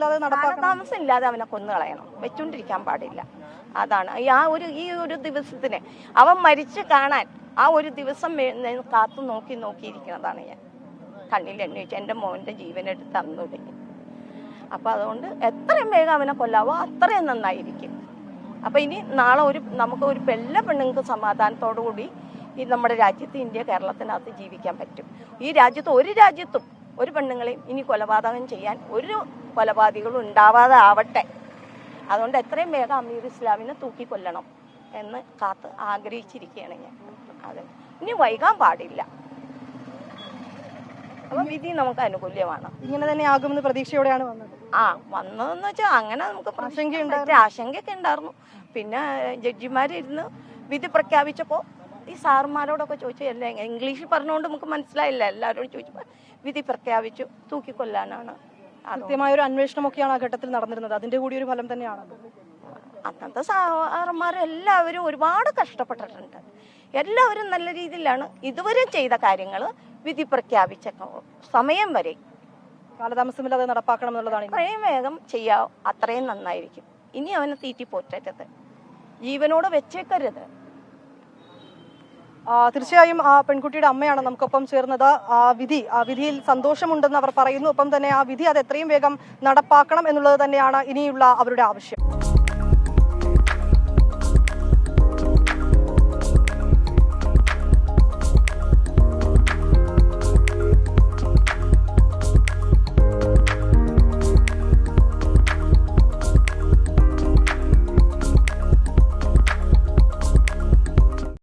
കാലതാമസം ഇല്ലാതെ അവനെ കൊന്നു കളയണം, വെച്ചുകൊണ്ടിരിക്കാൻ പാടില്ല. അതാണ് ഈ ഒരു ദിവസത്തിന് അവൻ മരിച്ചു കാണാൻ ആ ഒരു ദിവസം കാത്തു നോക്കിയിരിക്കുന്നതാണ് ഞാൻ. കണ്ണിൽ എണ്ണ വെച്ച് എൻ്റെ മോൻ്റെ ജീവനെടുത്ത് അന്ന് തുടങ്ങി. അപ്പം അതുകൊണ്ട് എത്രയും വേഗം അവനെ കൊല്ലാവോ അത്രയും നന്നായിരിക്കും. അപ്പം ഇനി നാളെ നമുക്ക് എല്ലാ പെണ്ണുങ്ങൾക്ക് സമാധാനത്തോടു കൂടി ഈ നമ്മുടെ രാജ്യത്ത്, കേരളത്തിനകത്ത് ജീവിക്കാൻ പറ്റും. ഈ രാജ്യത്തും ഒരു പെണ്ണുങ്ങളെയും ഇനി കൊലപാതകം ചെയ്യാൻ ഒരു കൊലപാതകങ്ങളും ഉണ്ടാവാതെ ആവട്ടെ. അതുകൊണ്ട് എത്രയും വേഗം അമീർ ഇസ്ലാമിനെ തൂക്കിക്കൊല്ലണം എന്ന് ആഗ്രഹിച്ചിരിക്കുകയാണ് ഞാൻ. അതെ, ഇനി വൈകാൻ പാടില്ല. അപ്പം വിധി നമുക്ക് അനുകൂല്യമാണ്. ഇങ്ങനെ തന്നെ ആകുമെന്ന് പ്രതീക്ഷയോടെയാണ് വന്നത്. വന്നതെന്ന് വെച്ചാൽ അങ്ങനെ നമുക്ക് ആശങ്കയൊക്കെ ഉണ്ടായിരുന്നു. പിന്നെ ജഡ്ജിമാരിരുന്ന് വിധി പ്രഖ്യാപിച്ചപ്പോൾ ഈ സാറുമാരോടൊക്കെ ചോദിച്ചു, അല്ലേ ഇംഗ്ലീഷിൽ പറഞ്ഞുകൊണ്ട് നമുക്ക് മനസ്സിലായില്ല. എല്ലാവരോടും ചോദിച്ചപ്പോൾ വിധി പ്രഖ്യാപിച്ചു, തൂക്കിക്കൊല്ലാനാണ്. കൃത്യമായൊരു അന്വേഷണമൊക്കെയാണ് ആ ഘട്ടത്തിൽ നടന്നിരുന്നത്. അതിന്റെ കൂടി ഒരു ഫലം തന്നെയാണ്. അന്നത്തെ സാറന്മാരെല്ലാവരും ഒരുപാട് കഷ്ടപ്പെട്ടിട്ടുണ്ട്. എല്ലാവരും നല്ല രീതിയിലാണ് ഇതുവരെ ചെയ്ത കാര്യങ്ങൾ വിധി പ്രഖ്യാപിച്ച സമയം വരെ കാലതാമസമില്ലാതെ നടപ്പാക്കണം എന്നുള്ളതാണ്. എത്രയും വേഗം ചെയ്യാം അത്രയും നന്നായിരിക്കും. ഇനി അവനെ തീറ്റിപ്പോറ്റരുത്, ജീവനോട് വെച്ചേക്കരുത്. തീർച്ചയായും ആ പെൺകുട്ടിയുടെ അമ്മയാണ് നമുക്കൊപ്പം ചേർന്നത്. ആ വിധിയിൽ സന്തോഷമുണ്ടെന്ന് അവർ പറയുന്നു. ഒപ്പം തന്നെ ആ വിധി അത് എത്രയും വേഗം നടപ്പാക്കണം എന്നുള്ളത് തന്നെയാണ് ഇനിയുള്ള അവരുടെ ആവശ്യം.